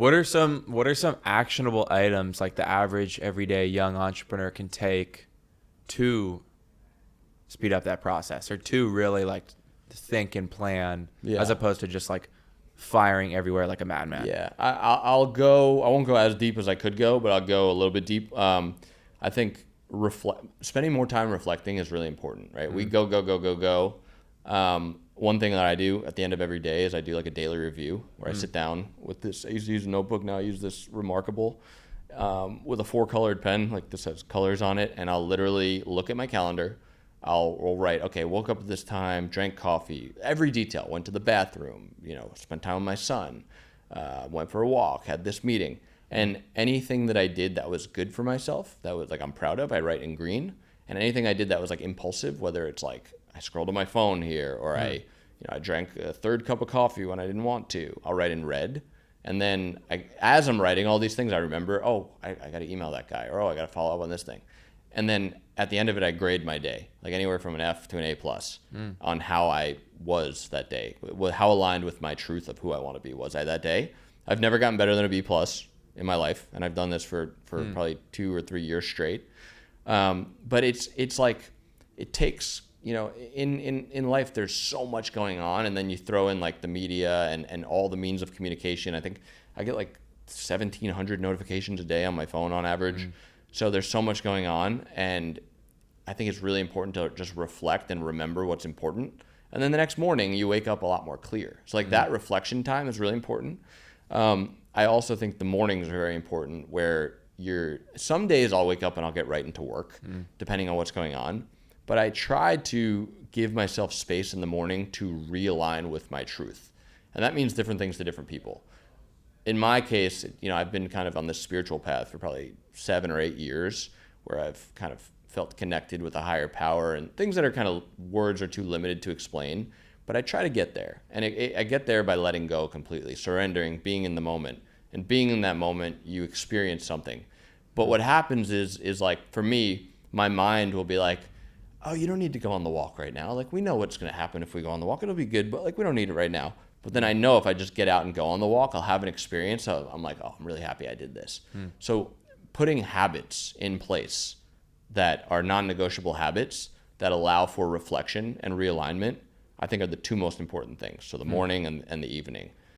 What are some actionable items like the average everyday young entrepreneur can take to speed up that process, or to really like think and plan, as opposed to just like firing everywhere like a madman? Yeah, I'll go. I won't go as deep as I could go, but I'll go a little bit deep. I think spending more time reflecting is really important, right? We go. One thing that I do at the end of every day is I do like a daily review where I sit down with this. I used to use a notebook. Now I use this Remarkable with a 4-colored pen. Like this has colors on it, and I'll literally look at my calendar. I'll write, okay, woke up at this time, drank coffee, every detail, went to the bathroom, spent time with my son, went for a walk, had this meeting. And anything that I did that was good for myself, that was like I'm proud of, I write in green. And anything I did that was like impulsive, whether it's like I scrolled on my phone here, or I drank a 3rd cup of coffee when I didn't want to, I'll write in red. And then as I'm writing all these things, I remember, I got to email that guy, or I got to follow up on this thing. And then at the end of it, I grade my day, like anywhere from an F to an A+ on how I was that day, how aligned with my truth of who I want to be was I that day. I've never gotten better than a B+ in my life, and I've done this for probably 2 or 3 years straight. But it's like it takes, in life there's so much going on, and then you throw in like the media and all the means of communication. I think I get like 1,700 notifications a day on my phone on average. So there's so much going on, and I think it's really important to just reflect and remember what's important. And then the next morning you wake up a lot more clear. So like that reflection time is really important. I also think the mornings are very important, where some days I'll wake up and I'll get right into work depending on what's going on. But I try to give myself space in the morning to realign with my truth. And that means different things to different people. In my case, I've been kind of on this spiritual path for probably 7 or 8 years, where I've kind of felt connected with a higher power, and things that are kind of words are too limited to explain. But I try to get there, and I get there by letting go completely, surrendering, being in the moment. And being in that moment, you experience something. But what happens is like, for me, my mind will be like, oh, you don't need to go on the walk right now. Like, we know what's going to happen if we go on the walk. It'll be good, but like, we don't need it right now. But then I know if I just get out and go on the walk, I'll have an experience. So I'm like, oh, I'm really happy I did this. So putting habits in place that are non-negotiable habits that allow for reflection and realignment, I think are the 2 most important things. So the morning and the evening.